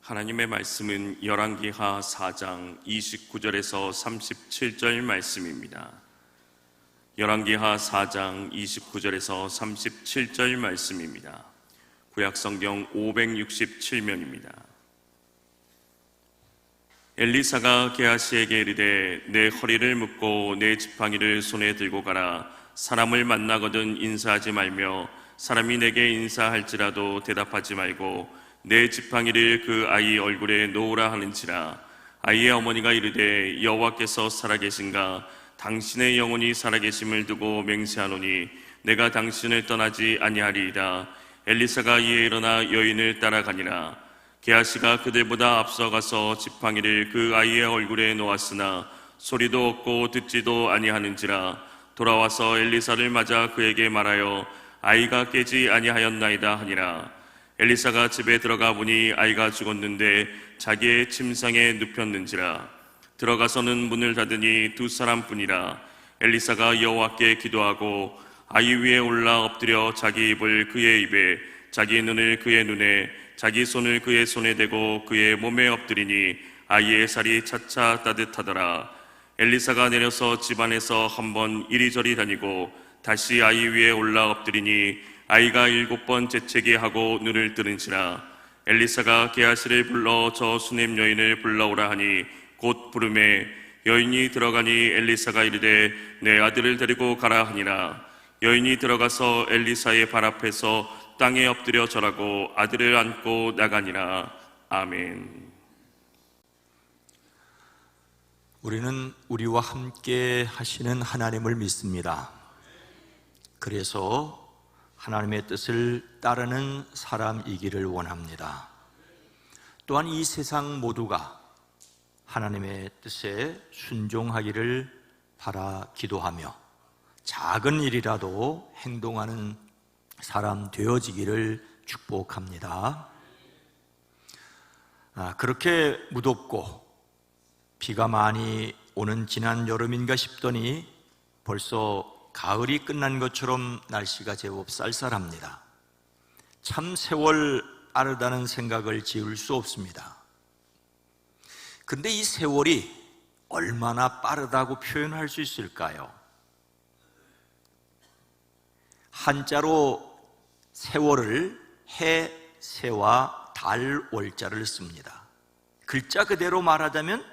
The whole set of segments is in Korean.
하나님의 말씀은 열왕기하 4장 29절에서 37절 말씀입니다. 열왕기하 4장 29절에서 37절 말씀입니다. 구약성경 567면입니다. 엘리사가 게하시에게 이르되 내 허리를 묶고 내 지팡이를 손에 들고 가라. 사람을 만나거든 인사하지 말며 사람이 내게 인사할지라도 대답하지 말고 내 지팡이를 그 아이 얼굴에 놓으라 하는지라. 아이의 어머니가 이르되 여호와께서 살아계신가? 당신의 영혼이 살아계심을 두고 맹세하노니 내가 당신을 떠나지 아니하리이다. 엘리사가 이에 일어나 여인을 따라가니라. 게하시가 그들보다 앞서가서 지팡이를 그 아이의 얼굴에 놓았으나 소리도 없고 듣지도 아니하는지라. 돌아와서 엘리사를 맞아 그에게 말하여 아이가 깨지 아니하였나이다 하니라. 엘리사가 집에 들어가 보니 아이가 죽었는데 자기의 침상에 눕혔는지라. 들어가서는 문을 닫으니 두 사람뿐이라. 엘리사가 여호와께 기도하고 아이 위에 올라 엎드려 자기 입을 그의 입에, 자기 눈을 그의 눈에, 자기 손을 그의 손에 대고 그의 몸에 엎드리니 아이의 살이 차차 따뜻하더라. 엘리사가 내려서 집안에서 한번 이리저리 다니고 다시 아이 위에 올라 엎드리니 아이가 7번 재채기 하고 눈을 뜨는지라. 엘리사가 게하시를 불러 저 수냄 여인을 불러오라 하니 곧 부르매 여인이 들어가니 엘리사가 이르되 내 아들을 데리고 가라 하니라. 여인이 들어가서 엘리사의 발 앞에서 땅에 엎드려 절하고 아들을 안고 나가니라. 아멘. 우리는 우리와 함께 하시는 하나님을 믿습니다. 그래서 하나님의 뜻을 따르는 사람이기를 원합니다. 또한 이 세상 모두가 하나님의 뜻에 순종하기를 바라 기도하며 작은 일이라도 행동하는 사람 되어지기를 축복합니다. 그렇게 무덥고 비가 많이 오는 지난 여름인가 싶더니 벌써 가을이 끝난 것처럼 날씨가 제법 쌀쌀합니다. 참 세월 빠르다는 생각을 지울 수 없습니다. 그런데 이 세월이 얼마나 빠르다고 표현할 수 있을까요? 한자로 세월을 해, 세와 달, 월자를 씁니다. 글자 그대로 말하자면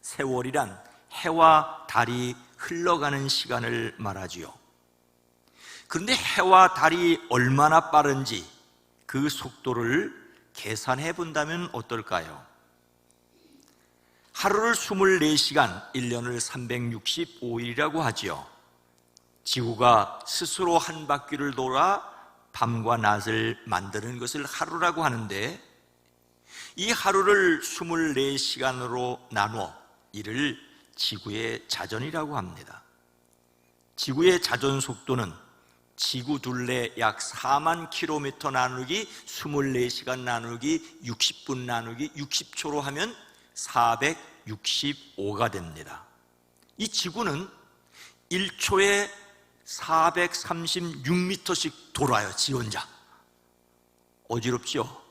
세월이란 해와 달이 흘러가는 시간을 말하지요. 그런데 해와 달이 얼마나 빠른지 그 속도를 계산해 본다면 어떨까요? 하루를 24시간, 1년을 365일이라고 하지요. 지구가 스스로 한 바퀴를 돌아 밤과 낮을 만드는 것을 하루라고 하는데 이 하루를 24시간으로 나누어 이를 지구의 자전이라고 합니다. 지구의 자전 속도는 지구 둘레 약 4만 킬로미터 나누기 24시간 나누기 60분 나누기 60초로 하면 465가 됩니다. 이 지구는 1초에 436m씩 돌아요. 지 혼자. 어지럽죠?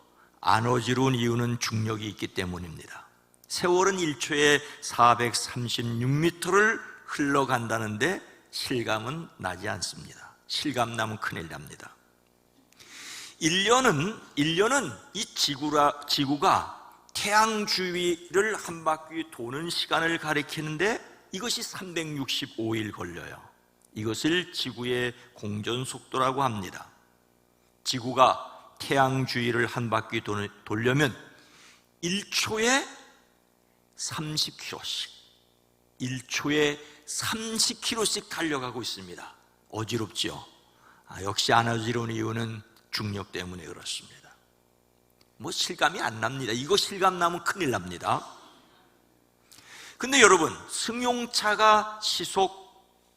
안 어지러운 이유는 중력이 있기 때문입니다. 세월은 1초에 436m를 흘러간다는데 실감은 나지 않습니다. 실감 나면 큰일 납니다. 1년은 이 지구가 태양 주위를 한 바퀴 도는 시간을 가리키는데 이것이 365일 걸려요. 이것을 지구의 공전 속도라고 합니다. 지구가 태양 주위를 한 바퀴 돌려면 1초에 30km씩, 1초에 30km씩 달려가고 있습니다. 어지럽죠? 역시 안 어지러운 이유는 중력 때문에 그렇습니다. 실감이 안 납니다. 이거 실감 나면 큰일 납니다. 근데 여러분, 승용차가 시속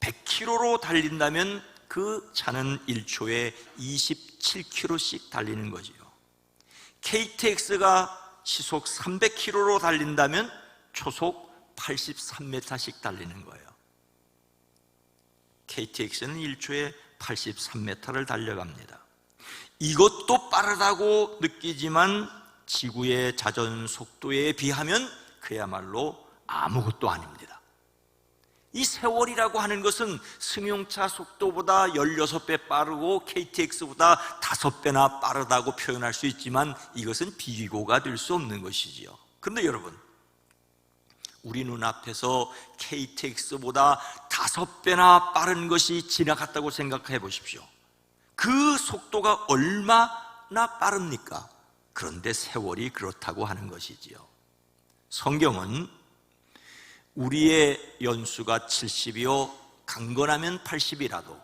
100km로 달린다면 그 차는 1초에 27km씩 달리는 거지요. KTX가 시속 300km로 달린다면 초속 83m씩 달리는 거예요. KTX는 1초에 83m를 달려갑니다. 이것도 빠르다고 느끼지만 지구의 자전 속도에 비하면 그야말로 아무것도 아닙니다. 이 세월이라고 하는 것은 승용차 속도보다 16배 빠르고 KTX보다 5배나 빠르다고 표현할 수 있지만 이것은 비교가 될 수 없는 것이지요. 그런데 여러분, 우리 눈앞에서 KTX보다 5배나 빠른 것이 지나갔다고 생각해 보십시오. 그 속도가 얼마나 빠릅니까? 그런데 세월이 그렇다고 하는 것이지요. 성경은 우리의 연수가 70이요 강건하면 80이라도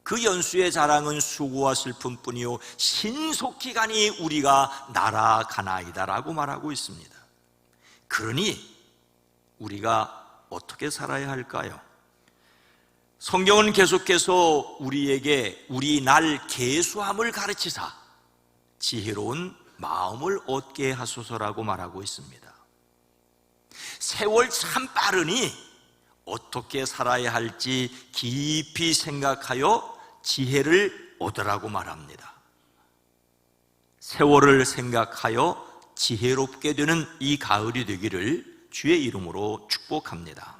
그 연수의 자랑은 수고와 슬픔뿐이요 신속히 가니 우리가 날아가나이다라고 말하고 있습니다. 그러니 우리가 어떻게 살아야 할까요? 성경은 계속해서 우리에게 우리 날 계수함을 가르치사 지혜로운 마음을 얻게 하소서라고 말하고 있습니다. 세월 참 빠르니 어떻게 살아야 할지 깊이 생각하여 지혜를 얻으라고 말합니다. 세월을 생각하여 지혜롭게 되는 이 가을이 되기를 주의 이름으로 축복합니다.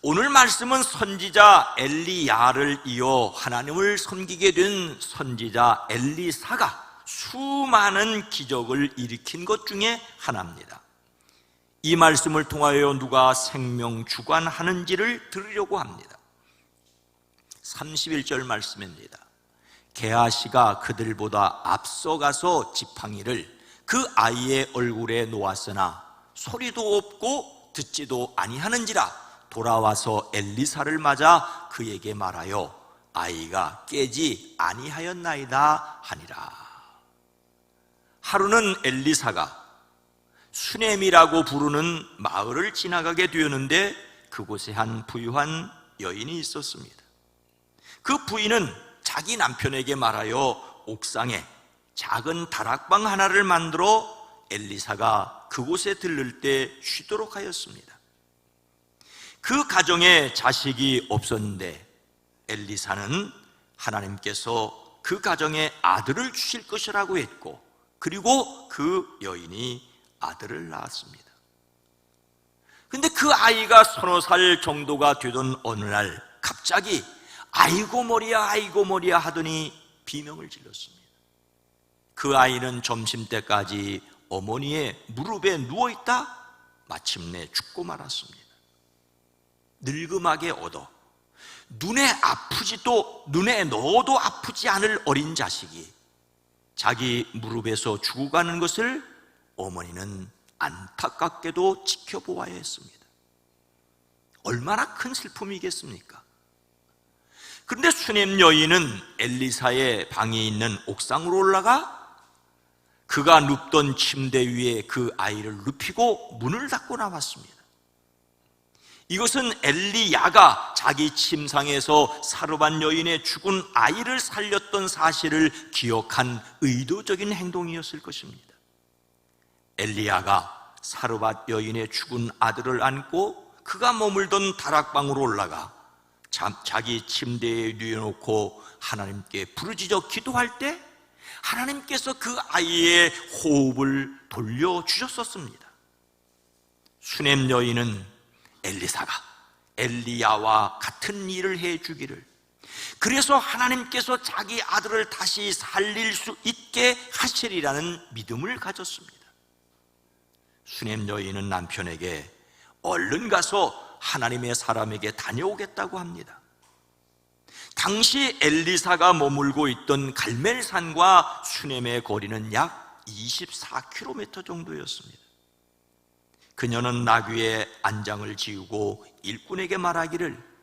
오늘 말씀은 선지자 엘리야를 이어 하나님을 섬기게 된 선지자 엘리사가 수많은 기적을 일으킨 것 중에 하나입니다. 이 말씀을 통하여 누가 생명 주관하는지를 들으려고 합니다. 31절 말씀입니다. 게하시가 그들보다 앞서가서 지팡이를 그 아이의 얼굴에 놓았으나 소리도 없고 듣지도 아니하는지라 돌아와서 엘리사를 맞아 그에게 말하여 아이가 깨지 아니하였나이다 하니라. 하루는 엘리사가 수넴이라고 부르는 마을을 지나가게 되었는데 그곳에 한 부유한 여인이 있었습니다. 그 부인은 자기 남편에게 말하여 옥상에 작은 다락방 하나를 만들어 엘리사가 그곳에 들를 때 쉬도록 하였습니다. 그 가정에 자식이 없었는데 엘리사는 하나님께서 그 가정에 아들을 주실 것이라고 했고 그리고 그 여인이 아들을 낳았습니다. 근데 그 아이가 서너 살 정도가 되던 어느 날 갑자기 아이고 머리야 하더니 비명을 질렀습니다. 그 아이는 점심때까지 어머니의 무릎에 누워있다 마침내 죽고 말았습니다. 늙음하게 얻어 눈에 넣어도 아프지 않을 어린 자식이 자기 무릎에서 죽어가는 것을 어머니는 안타깝게도 지켜보아야 했습니다. 얼마나 큰 슬픔이겠습니까? 그런데 수넴 여인은 엘리사의 방에 있는 옥상으로 올라가 그가 눕던 침대 위에 그 아이를 눕히고 문을 닫고 나왔습니다. 이것은 엘리야가 자기 침상에서 사르밧 여인의 죽은 아이를 살렸던 사실을 기억한 의도적인 행동이었을 것입니다. 엘리야가 사르밧 여인의 죽은 아들을 안고 그가 머물던 다락방으로 올라가 자기 침대에 누워놓고 하나님께 부르짖어 기도할 때 하나님께서 그 아이의 호흡을 돌려주셨었습니다. 수넴 여인은 엘리사가 엘리야와 같은 일을 해주기를, 그래서 하나님께서 자기 아들을 다시 살릴 수 있게 하시리라는 믿음을 가졌습니다. 수넴 여인은 남편에게 얼른 가서 하나님의 사람에게 다녀오겠다고 합니다. 당시 엘리사가 머물고 있던 갈멜산과 수넴의 거리는 약 24km 정도였습니다. 그녀는 나귀의 안장을 지우고 일꾼에게 말하기를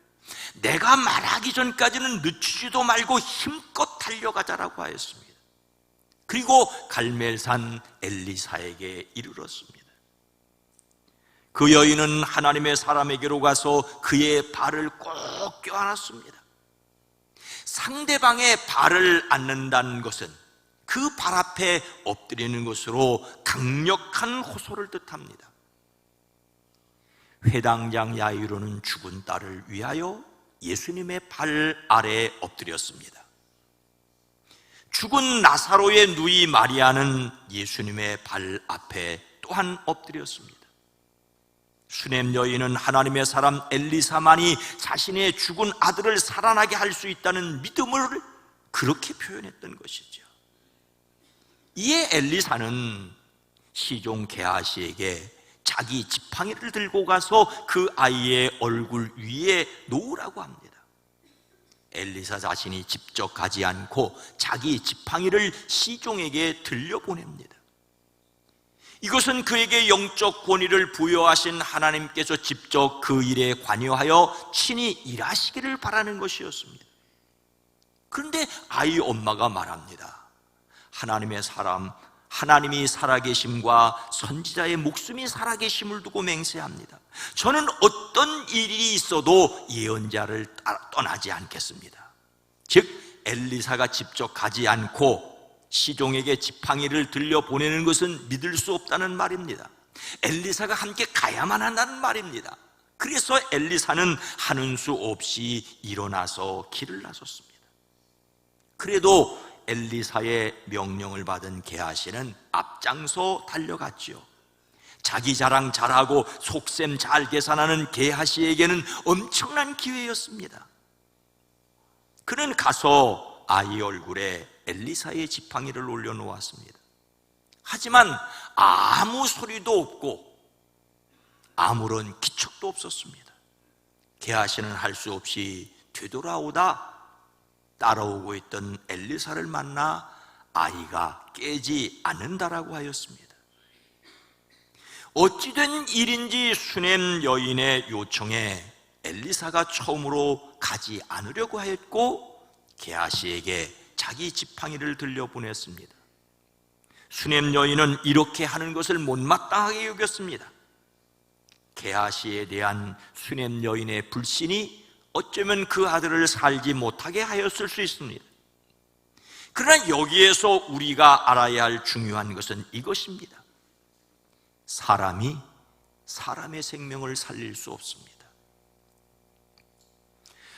내가 말하기 전까지는 늦추지도 말고 힘껏 달려가자라고 하였습니다. 그리고 갈멜산 엘리사에게 이르렀습니다. 그 여인은 하나님의 사람에게로 가서 그의 발을 꼭 껴안았습니다. 상대방의 발을 안는다는 것은 그 발 앞에 엎드리는 것으로 강력한 호소를 뜻합니다. 회당장 야이로는 죽은 딸을 위하여 예수님의 발 아래에 엎드렸습니다. 죽은 나사로의 누이 마리아는 예수님의 발 앞에 또한 엎드렸습니다. 수냄 여인은 하나님의 사람 엘리사만이 자신의 죽은 아들을 살아나게 할 수 있다는 믿음을 그렇게 표현했던 것이죠. 이에 엘리사는 시종 게하시에게 자기 지팡이를 들고 가서 그 아이의 얼굴 위에 놓으라고 합니다. 엘리사 자신이 직접 가지 않고 자기 지팡이를 시종에게 들려보냅니다. 이것은 그에게 영적 권위를 부여하신 하나님께서 직접 그 일에 관여하여 친히 일하시기를 바라는 것이었습니다. 그런데 아이 엄마가 말합니다. 하나님의 사람, 하나님이 살아계심과 선지자의 목숨이 살아계심을 두고 맹세합니다. 저는 어떤 일이 있어도 예언자를 떠나지 않겠습니다. 즉 엘리사가 직접 가지 않고 시종에게 지팡이를 들려보내는 것은 믿을 수 없다는 말입니다. 엘리사가 함께 가야만 한다는 말입니다. 그래서 엘리사는 하는 수 없이 일어나서 길을 나섰습니다. 그래도 엘리사의 명령을 받은 게하시는 앞장서 달려갔지요. 자기 자랑 잘하고 속셈 잘 계산하는 게하시에게는 엄청난 기회였습니다. 그는 가서 아이 얼굴에 엘리사의 지팡이를 올려놓았습니다. 하지만 아무 소리도 없고 아무런 기척도 없었습니다. 게하시는 할 수 없이 되돌아오다 따라오고 있던 엘리사를 만나 아이가 깨지 않는다라고 하였습니다. 어찌된 일인지 수냄 여인의 요청에 엘리사가 처음으로 가지 않으려고 하였고 게하시에게 자기 지팡이를 들려보냈습니다. 수냄 여인은 이렇게 하는 것을 못마땅하게 여겼습니다. 게하시에 대한 수냄 여인의 불신이 어쩌면 그 아들을 살지 못하게 하였을 수 있습니다. 그러나 여기에서 우리가 알아야 할 중요한 것은 이것입니다. 사람이 사람의 생명을 살릴 수 없습니다.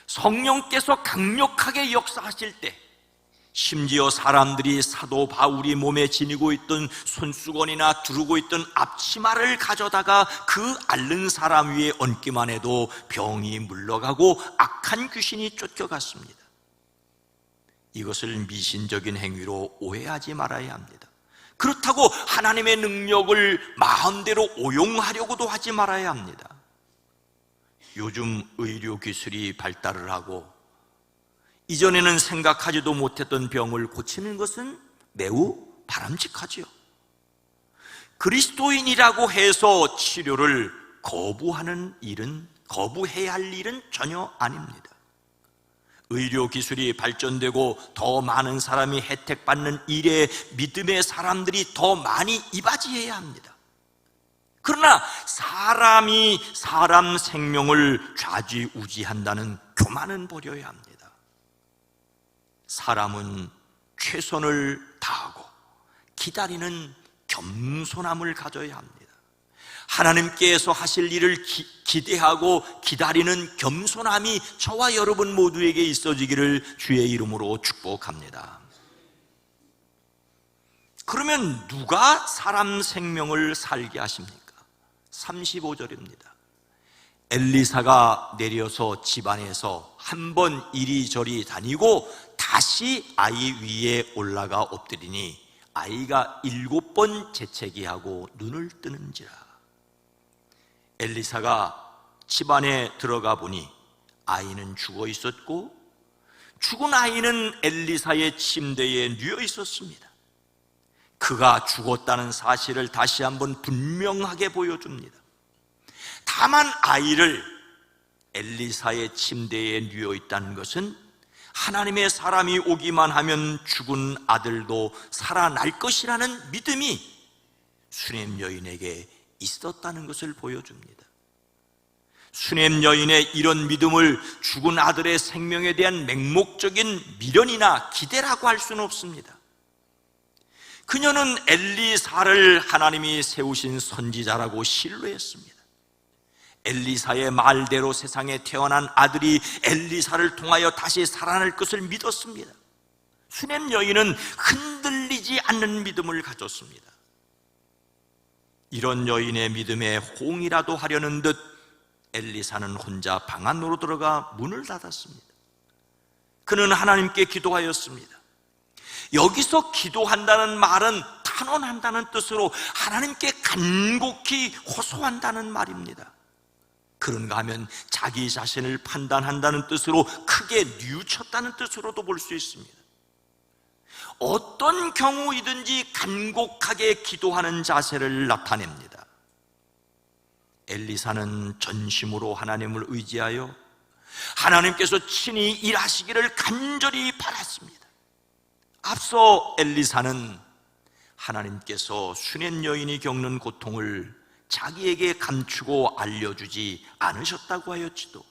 성령께서 강력하게 역사하실 때, 심지어 사람들이 사도 바울이 몸에 지니고 있던 손수건이나 두르고 있던 앞치마를 가져다가 그 앓는 사람 위에 얹기만 해도 병이 물러가고 악한 귀신이 쫓겨갔습니다. 이것을 미신적인 행위로 오해하지 말아야 합니다. 그렇다고 하나님의 능력을 마음대로 오용하려고도 하지 말아야 합니다. 요즘 의료 기술이 발달을 하고 이전에는 생각하지도 못했던 병을 고치는 것은 매우 바람직하지요. 그리스도인이라고 해서 치료를 거부해야 할 일은 전혀 아닙니다. 의료 기술이 발전되고 더 많은 사람이 혜택받는 일에 믿음의 사람들이 더 많이 이바지해야 합니다. 그러나 사람이 사람 생명을 좌지우지한다는 교만은 버려야 합니다. 사람은 최선을 다하고 기다리는 겸손함을 가져야 합니다. 하나님께서 하실 일을 기대하고 기다리는 겸손함이 저와 여러분 모두에게 있어지기를 주의 이름으로 축복합니다. 그러면 누가 사람 생명을 살게 하십니까? 35절입니다. 엘리사가 내려서 집안에서 한번 이리저리 다니고 다시 아이 위에 올라가 엎드리니 아이가 7번 재채기하고 눈을 뜨는지라. 엘리사가 집안에 들어가 보니 아이는 죽어 있었고 죽은 아이는 엘리사의 침대에 누워 있었습니다. 그가 죽었다는 사실을 다시 한번 분명하게 보여줍니다. 다만 아이를 엘리사의 침대에 누워 있다는 것은 하나님의 사람이 오기만 하면 죽은 아들도 살아날 것이라는 믿음이 수냄 여인에게 있었다는 것을 보여줍니다. 수냄 여인의 이런 믿음을 죽은 아들의 생명에 대한 맹목적인 미련이나 기대라고 할 수는 없습니다. 그녀는 엘리사를 하나님이 세우신 선지자라고 신뢰했습니다. 엘리사의 말대로 세상에 태어난 아들이 엘리사를 통하여 다시 살아날 것을 믿었습니다. 수냄 여인은 흔들리지 않는 믿음을 가졌습니다. 이런 여인의 믿음에 호응이라도 하려는 듯 엘리사는 혼자 방 안으로 들어가 문을 닫았습니다. 그는 하나님께 기도하였습니다. 여기서 기도한다는 말은 탄원한다는 뜻으로 하나님께 간곡히 호소한다는 말입니다. 그런가 하면 자기 자신을 판단한다는 뜻으로 크게 뉘우쳤다는 뜻으로도 볼 수 있습니다. 어떤 경우이든지 간곡하게 기도하는 자세를 나타냅니다. 엘리사는 전심으로 하나님을 의지하여 하나님께서 친히 일하시기를 간절히 바랐습니다. 앞서 엘리사는 하나님께서 수냄 여인이 겪는 고통을 자기에게 감추고 알려주지 않으셨다고 하였지도,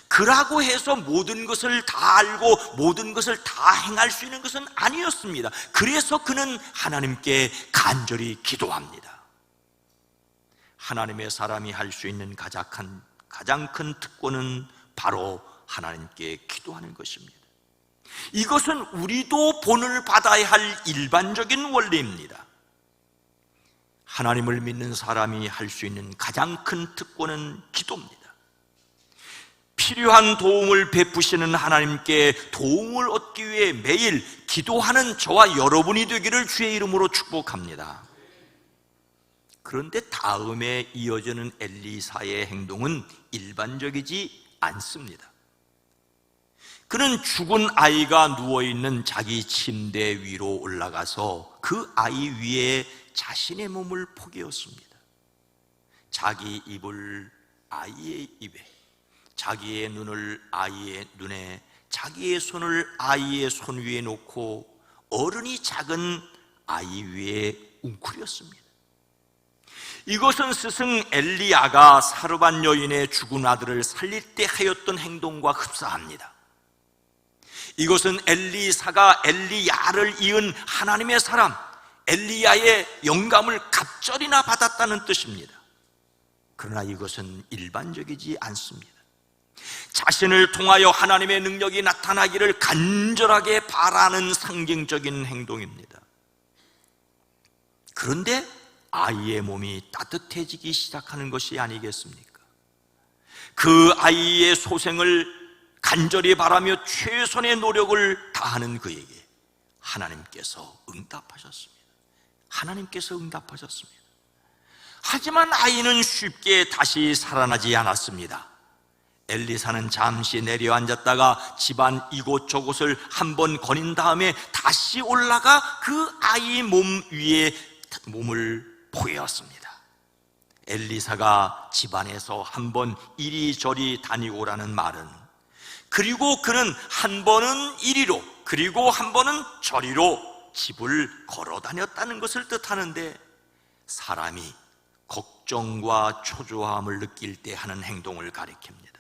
그라고 해서 모든 것을 다 알고 모든 것을 다 행할 수 있는 것은 아니었습니다. 그래서 그는 하나님께 간절히 기도합니다. 하나님의 사람이 할 수 있는 가장 큰 특권은 바로 하나님께 기도하는 것입니다. 이것은 우리도 본을 받아야 할 일반적인 원리입니다. 하나님을 믿는 사람이 할 수 있는 가장 큰 특권은 기도입니다. 필요한 도움을 베푸시는 하나님께 도움을 얻기 위해 매일 기도하는 저와 여러분이 되기를 주의 이름으로 축복합니다. 그런데 다음에 이어지는 엘리사의 행동은 일반적이지 않습니다. 그는 죽은 아이가 누워있는 자기 침대 위로 올라가서 그 아이 위에 자신의 몸을 포개었습니다. 자기 입을 아이의 입에, 자기의 눈을 아이의 눈에, 자기의 손을 아이의 손 위에 놓고 어른이 작은 아이 위에 웅크렸습니다. 이것은 스승 엘리야가 사르밧 여인의 죽은 아들을 살릴 때 하였던 행동과 흡사합니다. 이것은 엘리사가 엘리야를 이은 하나님의 사람 엘리야의 영감을 갑절이나 받았다는 뜻입니다. 그러나 이것은 일반적이지 않습니다. 자신을 통하여 하나님의 능력이 나타나기를 간절하게 바라는 상징적인 행동입니다. 그런데 아이의 몸이 따뜻해지기 시작하는 것이 아니겠습니까? 그 아이의 소생을 간절히 바라며 최선의 노력을 다하는 그에게 하나님께서 응답하셨습니다. 하나님께서 응답하셨습니다. 하지만 아이는 쉽게 다시 살아나지 않았습니다. 엘리사는 잠시 내려앉았다가 집안 이곳저곳을 한번 거닌 다음에 다시 올라가 그 아이 몸 위에 몸을 포개었습니다. 엘리사가 집안에서 한번 이리저리 다니고라는 말은, 그리고 그는 한 번은 이리로 그리고 한 번은 저리로 집을 걸어 다녔다는 것을 뜻하는데, 사람이 걱정과 초조함을 느낄 때 하는 행동을 가리킵니다.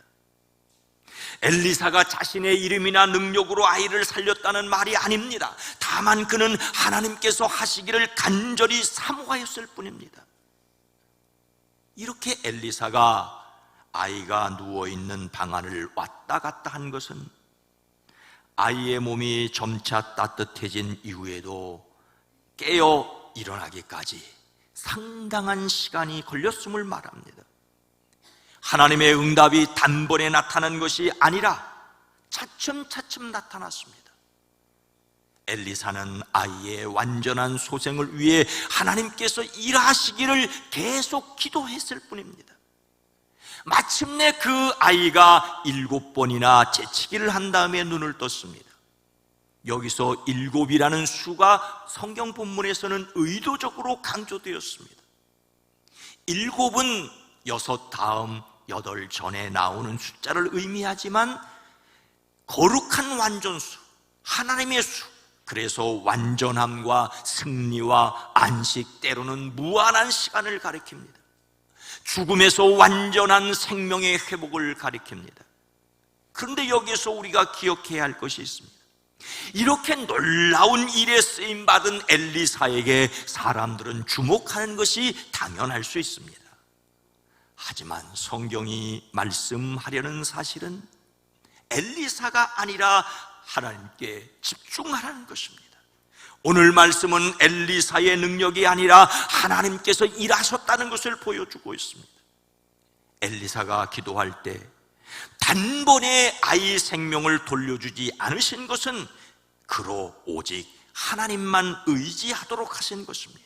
엘리사가 자신의 이름이나 능력으로 아이를 살렸다는 말이 아닙니다. 다만 그는 하나님께서 하시기를 간절히 사모하였을 뿐입니다. 이렇게 엘리사가 아이가 누워있는 방 안을 왔다 갔다 한 것은 아이의 몸이 점차 따뜻해진 이후에도 깨어 일어나기까지 상당한 시간이 걸렸음을 말합니다. 하나님의 응답이 단번에 나타난 것이 아니라 차츰차츰 나타났습니다. 엘리사는 아이의 완전한 소생을 위해 하나님께서 일하시기를 계속 기도했을 뿐입니다. 마침내 그 아이가 7번이나 재치기를 한 다음에 눈을 떴습니다. 여기서 7이라는 수가 성경 본문에서는 의도적으로 강조되었습니다. 7은 6 다음 8 전에 나오는 숫자를 의미하지만 거룩한 완전수, 하나님의 수, 그래서 완전함과 승리와 안식, 때로는 무한한 시간을 가리킵니다. 죽음에서 완전한 생명의 회복을 가리킵니다. 그런데 여기서 우리가 기억해야 할 것이 있습니다. 이렇게 놀라운 일에 쓰임받은 엘리사에게 사람들은 주목하는 것이 당연할 수 있습니다. 하지만 성경이 말씀하려는 사실은 엘리사가 아니라 하나님께 집중하라는 것입니다. 오늘 말씀은 엘리사의 능력이 아니라 하나님께서 일하셨다는 것을 보여주고 있습니다. 엘리사가 기도할 때 단번에 아이 생명을 돌려주지 않으신 것은 그로 오직 하나님만 의지하도록 하신 것입니다.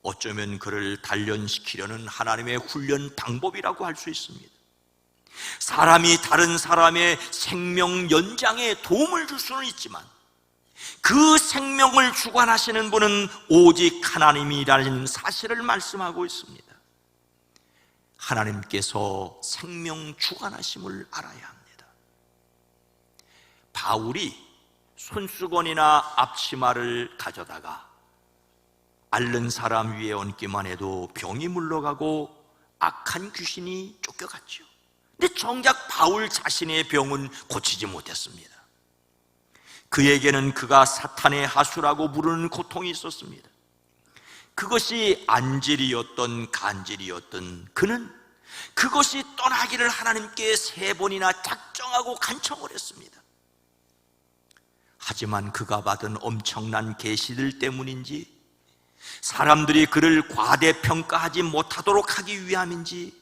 어쩌면 그를 단련시키려는 하나님의 훈련 방법이라고 할 수 있습니다. 사람이 다른 사람의 생명 연장에 도움을 줄 수는 있지만 그 생명을 주관하시는 분은 오직 하나님이라는 사실을 말씀하고 있습니다. 하나님께서 생명 주관하심을 알아야 합니다. 바울이 손수건이나 앞치마를 가져다가 앓는 사람 위에 얹기만 해도 병이 물러가고 악한 귀신이 쫓겨갔죠. 근데 정작 바울 자신의 병은 고치지 못했습니다. 그에게는 그가 사탄의 하수라고 부르는 고통이 있었습니다. 그것이 안질이었던 간질이었던 그는 그것이 떠나기를 하나님께 3번이나 작정하고 간청을 했습니다. 하지만 그가 받은 엄청난 계시들 때문인지, 사람들이 그를 과대평가하지 못하도록 하기 위함인지,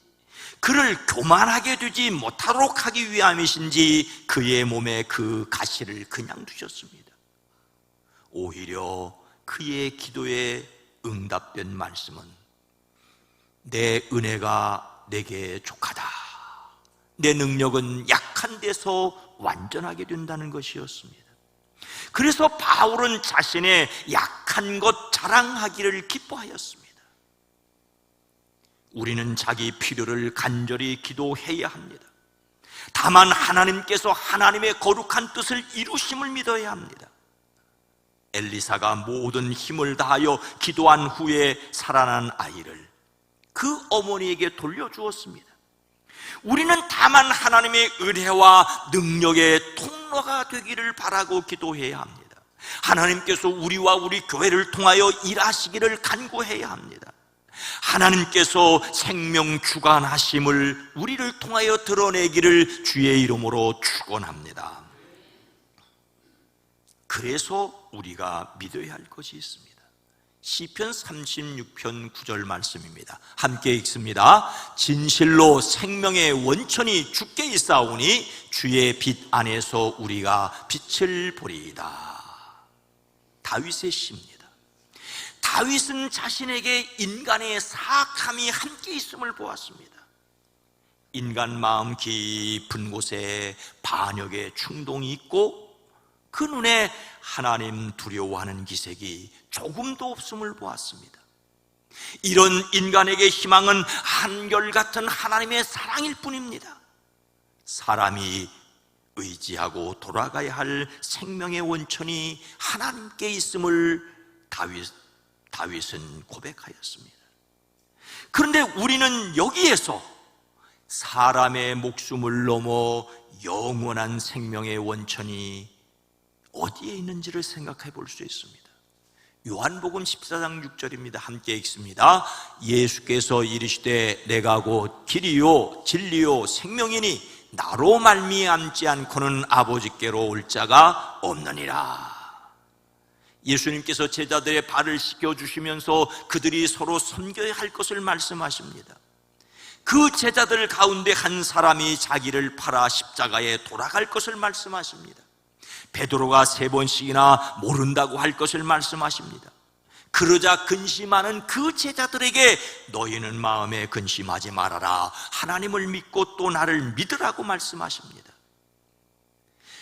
그를 교만하게 되지 못하도록 하기 위함이신지 그의 몸에 그 가시를 그냥 두셨습니다. 오히려 그의 기도에 응답된 말씀은 내 은혜가 내게 족하다, 내 능력은 약한 데서 완전하게 된다는 것이었습니다. 그래서 바울은 자신의 약한 것 자랑하기를 기뻐하였습니다. 우리는 자기 필요를 간절히 기도해야 합니다. 다만 하나님께서 하나님의 거룩한 뜻을 이루심을 믿어야 합니다. 엘리사가 모든 힘을 다하여 기도한 후에 살아난 아이를 그 어머니에게 돌려주었습니다. 우리는 다만 하나님의 은혜와 능력의 통로가 되기를 바라고 기도해야 합니다. 하나님께서 우리와 우리 교회를 통하여 일하시기를 간구해야 합니다. 하나님께서 생명 주관하심을 우리를 통하여 드러내기를 주의 이름으로 축원합니다. 그래서 우리가 믿어야 할 것이 있습니다. 시편 36편 9절 말씀입니다. 함께 읽습니다. 진실로 생명의 원천이 주께 있사오니 주의 빛 안에서 우리가 빛을 보리이다. 다윗의 시입니다. 다윗은 자신에게 인간의 사악함이 함께 있음을 보았습니다. 인간 마음 깊은 곳에 반역의 충동이 있고 그 눈에 하나님 두려워하는 기색이 조금도 없음을 보았습니다. 이런 인간에게 희망은 한결같은 하나님의 사랑일 뿐입니다. 사람이 의지하고 돌아가야 할 생명의 원천이 하나님께 있음을 다윗은 고백하였습니다. 그런데 우리는 여기에서 사람의 목숨을 넘어 영원한 생명의 원천이 어디에 있는지를 생각해 볼 수 있습니다. 요한복음 14장 6절입니다. 함께 읽습니다. 예수께서 이르시되 내가 곧 길이요 진리요 생명이니 나로 말미암지 않고는 아버지께로 올 자가 없느니라. 예수님께서 제자들의 발을 씻겨주시면서 그들이 서로 섬겨야 할 것을 말씀하십니다. 그 제자들 가운데 한 사람이 자기를 팔아 십자가에 돌아갈 것을 말씀하십니다. 베드로가 3번씩이나 모른다고 할 것을 말씀하십니다. 그러자 근심하는 그 제자들에게 너희는 마음에 근심하지 말아라, 하나님을 믿고 또 나를 믿으라고 말씀하십니다.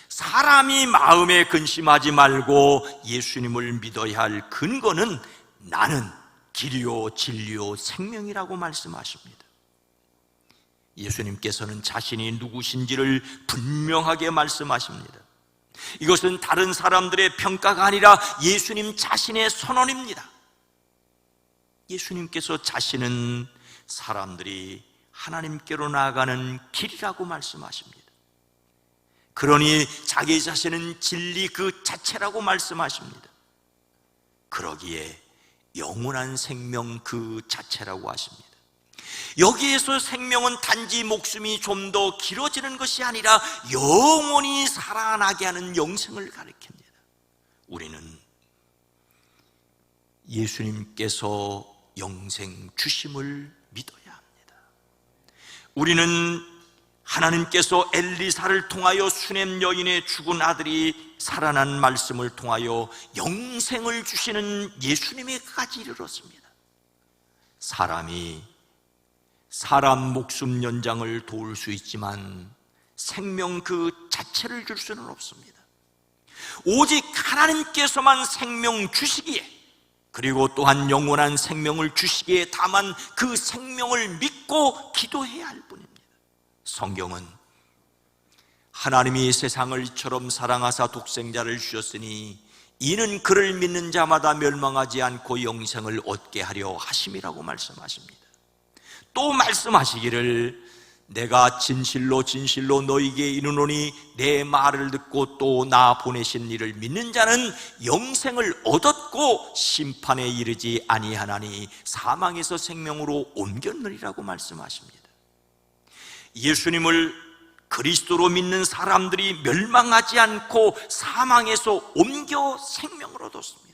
사람이 마음에 근심하지 말고 예수님을 믿어야 할 근거는 나는 길이요 진리요 생명이라고 말씀하십니다. 예수님께서는 자신이 누구신지를 분명하게 말씀하십니다. 이것은 다른 사람들의 평가가 아니라 예수님 자신의 선언입니다. 예수님께서 자신은 사람들이 하나님께로 나아가는 길이라고 말씀하십니다. 그러니 자기 자신은 진리 그 자체라고 말씀하십니다. 그러기에 영원한 생명 그 자체라고 하십니다. 여기에서 생명은 단지 목숨이 좀 더 길어지는 것이 아니라 영원히 살아나게 하는 영생을 가리킵니다. 우리는 예수님께서 영생 주심을 믿어야 합니다. 우리는 하나님께서 엘리사를 통하여 수넴 여인의 죽은 아들이 살아난 말씀을 통하여 영생을 주시는 예수님에까지 이르렀습니다. 사람이 사람 목숨 연장을 도울 수 있지만 생명 그 자체를 줄 수는 없습니다. 오직 하나님께서만 생명 주시기에, 그리고 또한 영원한 생명을 주시기에 다만 그 생명을 믿고 기도해야 할 뿐입니다. 성경은 하나님이 세상을 이처럼 사랑하사 독생자를 주셨으니 이는 그를 믿는 자마다 멸망하지 않고 영생을 얻게 하려 하심이라고 말씀하십니다. 또 말씀하시기를 내가 진실로 진실로 너희에게 이르노니 내 말을 듣고 또 나 보내신 이를 믿는 자는 영생을 얻었고 심판에 이르지 아니하나니 사망에서 생명으로 옮겼느니라고 말씀하십니다. 예수님을 그리스도로 믿는 사람들이 멸망하지 않고 사망에서 옮겨 생명을 얻었습니다.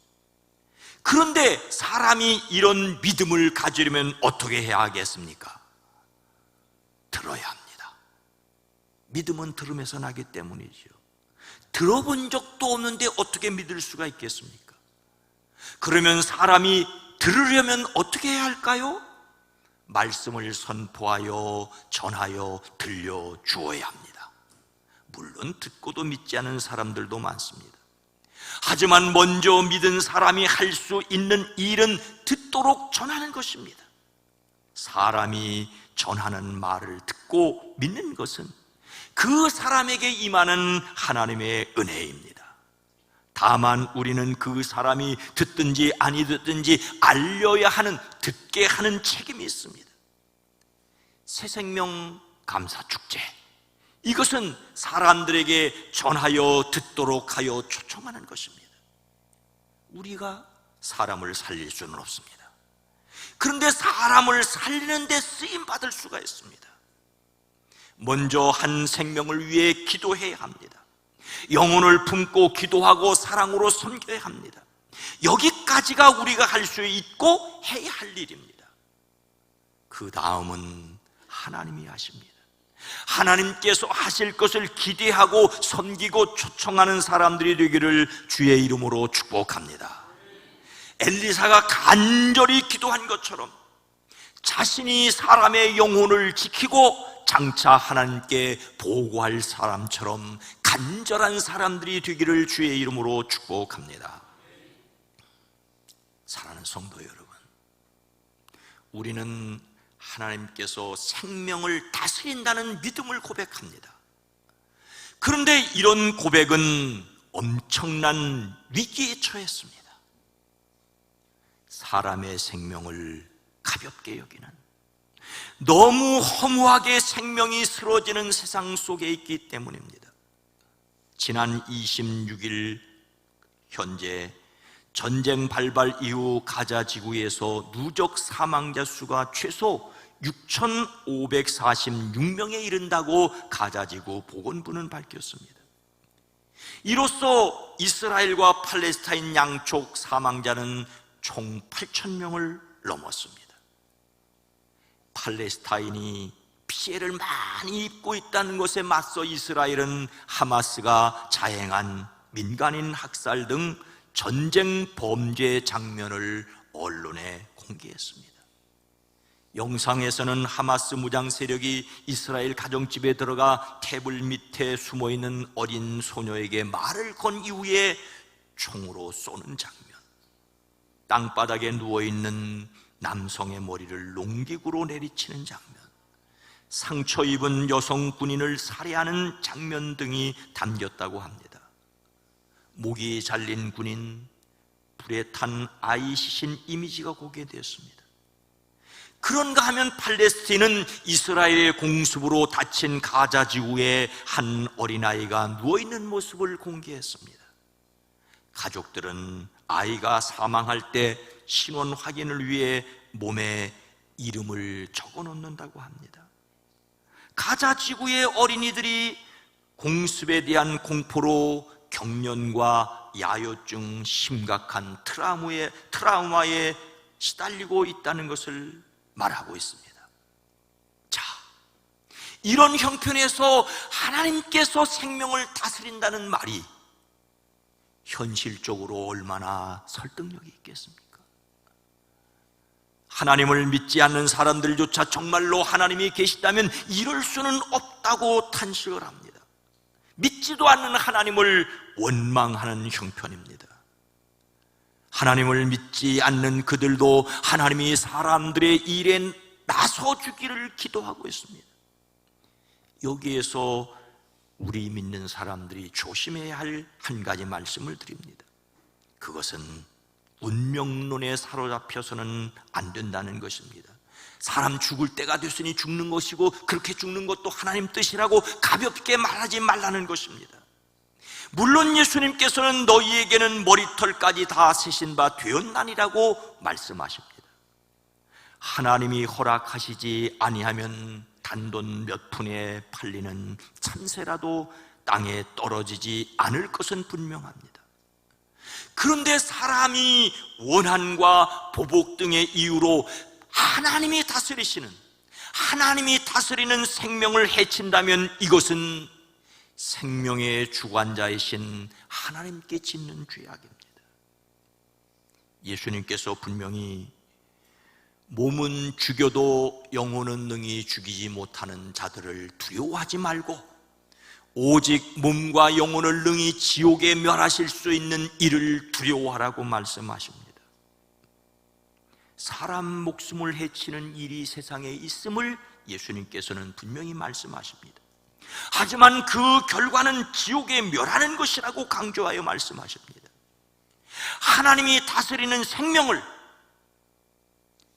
그런데 사람이 이런 믿음을 가지려면 어떻게 해야 하겠습니까? 들어야 합니다. 믿음은 들음에서 나기 때문이죠. 들어본 적도 없는데 어떻게 믿을 수가 있겠습니까? 그러면 사람이 들으려면 어떻게 해야 할까요? 말씀을 선포하여 전하여 들려주어야 합니다. 물론 듣고도 믿지 않은 사람들도 많습니다. 하지만 먼저 믿은 사람이 할 수 있는 일은 듣도록 전하는 것입니다. 사람이 전하는 말을 듣고 믿는 것은 그 사람에게 임하는 하나님의 은혜입니다. 다만 우리는 그 사람이 듣든지 아니 듣든지 알려야 하는, 듣게 하는 책임이 있습니다. 새생명 감사축제, 이것은 사람들에게 전하여 듣도록 하여 초청하는 것입니다. 우리가 사람을 살릴 수는 없습니다. 그런데 사람을 살리는 데 쓰임받을 수가 있습니다. 먼저 한 생명을 위해 기도해야 합니다. 영혼을 품고 기도하고 사랑으로 섬겨야 합니다. 여기까지가 우리가 할 수 있고 해야 할 일입니다. 그 다음은 하나님이 하십니다. 하나님께서 하실 것을 기대하고 섬기고 초청하는 사람들이 되기를 주의 이름으로 축복합니다. 엘리사가 간절히 기도한 것처럼 자신이 사람의 영혼을 지키고 장차 하나님께 보고할 사람처럼 간절한 사람들이 되기를 주의 이름으로 축복합니다. 사랑하는 성도 여러분, 우리는 하나님께서 생명을 다스린다는 믿음을 고백합니다. 그런데 이런 고백은 엄청난 위기에 처했습니다. 사람의 생명을 가볍게 여기는, 너무 허무하게 생명이 쓰러지는 세상 속에 있기 때문입니다. 지난 26일 현재 전쟁 발발 이후 가자 지구에서 누적 사망자 수가 최소 6,546명에 이른다고 가자 지구 보건부는 밝혔습니다. 이로써 이스라엘과 팔레스타인 양쪽 사망자는 총 8,000명을 넘었습니다. 팔레스타인이 피해를 많이 입고 있다는 것에 맞서 이스라엘은 하마스가 자행한 민간인 학살 등 전쟁 범죄 장면을 언론에 공개했습니다. 영상에서는 하마스 무장 세력이 이스라엘 가정집에 들어가 테이블 밑에 숨어있는 어린 소녀에게 말을 건 이후에 총으로 쏘는 장면, 땅바닥에 누워있는 남성의 머리를 농기구로 내리치는 장면, 상처 입은 여성 군인을 살해하는 장면 등이 담겼다고 합니다. 목이 잘린 군인, 불에 탄 아이 시신 이미지가 공개되었습니다. 그런가 하면 팔레스틴은 이스라엘의 공습으로 다친 가자 지구에 한 어린아이가 누워있는 모습을 공개했습니다. 가족들은 아이가 사망할 때 신원 확인을 위해 몸에 이름을 적어 놓는다고 합니다. 가자 지구의 어린이들이 공습에 대한 공포로 경련과 야요증, 심각한 트라우마에 시달리고 있다는 것을 말하고 있습니다. 자, 이런 형편에서 하나님께서 생명을 다스린다는 말이 현실적으로 얼마나 설득력이 있겠습니까? 하나님을 믿지 않는 사람들조차 정말로 하나님이 계시다면 이럴 수는 없다고 탄식을 합니다. 믿지도 않는 하나님을 원망하는 형편입니다. 하나님을 믿지 않는 그들도 하나님이 사람들의 일에 나서주기를 기도하고 있습니다. 여기에서 우리 믿는 사람들이 조심해야 할 한 가지 말씀을 드립니다. 그것은 운명론에 사로잡혀서는 안 된다는 것입니다. 사람 죽을 때가 됐으니 죽는 것이고 그렇게 죽는 것도 하나님 뜻이라고 가볍게 말하지 말라는 것입니다. 물론 예수님께서는 너희에게는 머리털까지 다 세신 바 되었나니라고 말씀하십니다. 하나님이 허락하시지 아니하면 단돈 몇 푼에 팔리는 참새라도 땅에 떨어지지 않을 것은 분명합니다. 그런데 사람이 원한과 보복 등의 이유로 하나님이 다스리는 생명을 해친다면 이것은 생명의 주관자이신 하나님께 짓는 죄악입니다. 예수님께서 분명히 몸은 죽여도 영혼은 능히 죽이지 못하는 자들을 두려워하지 말고 오직 몸과 영혼을 능히 지옥에 멸하실 수 있는 이를 두려워하라고 말씀하십니다. 사람 목숨을 해치는 일이 세상에 있음을 예수님께서는 분명히 말씀하십니다. 하지만 그 결과는 지옥에 멸하는 것이라고 강조하여 말씀하십니다. 하나님이 다스리는 생명을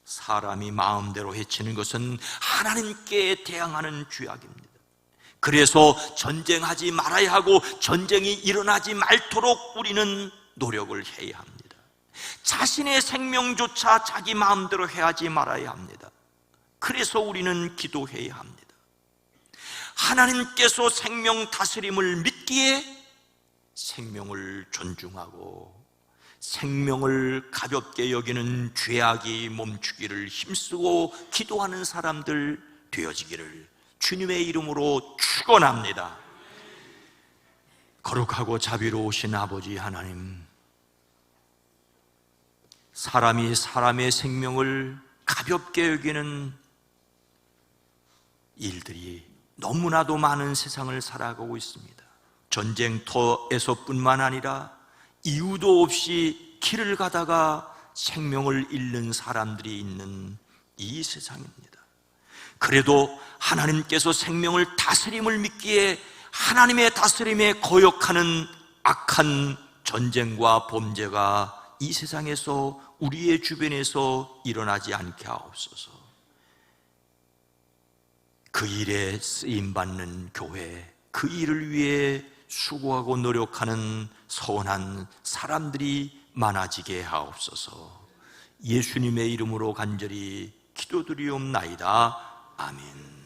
사람이 마음대로 해치는 것은 하나님께 대항하는 죄악입니다. 그래서 전쟁하지 말아야 하고 전쟁이 일어나지 말도록 우리는 노력을 해야 합니다. 자신의 생명조차 자기 마음대로 해하지 말아야 합니다. 그래서 우리는 기도해야 합니다. 하나님께서 생명 다스림을 믿기에 생명을 존중하고 생명을 가볍게 여기는 죄악이 멈추기를 힘쓰고 기도하는 사람들 되어지기를 주님의 이름으로 축원합니다. 거룩하고 자비로우신 아버지 하나님, 사람이 사람의 생명을 가볍게 여기는 일들이 너무나도 많은 세상을 살아가고 있습니다. 전쟁터에서뿐만 아니라 이유도 없이 길을 가다가 생명을 잃는 사람들이 있는 이 세상입니다. 그래도 하나님께서 생명을 다스림을 믿기에 하나님의 다스림에 거역하는 악한 전쟁과 범죄가 이 세상에서 우리의 주변에서 일어나지 않게 하옵소서. 그 일에 쓰임받는 교회, 그 일을 위해 수고하고 노력하는 선한 사람들이 많아지게 하옵소서. 예수님의 이름으로 간절히 기도드리옵나이다. 아멘.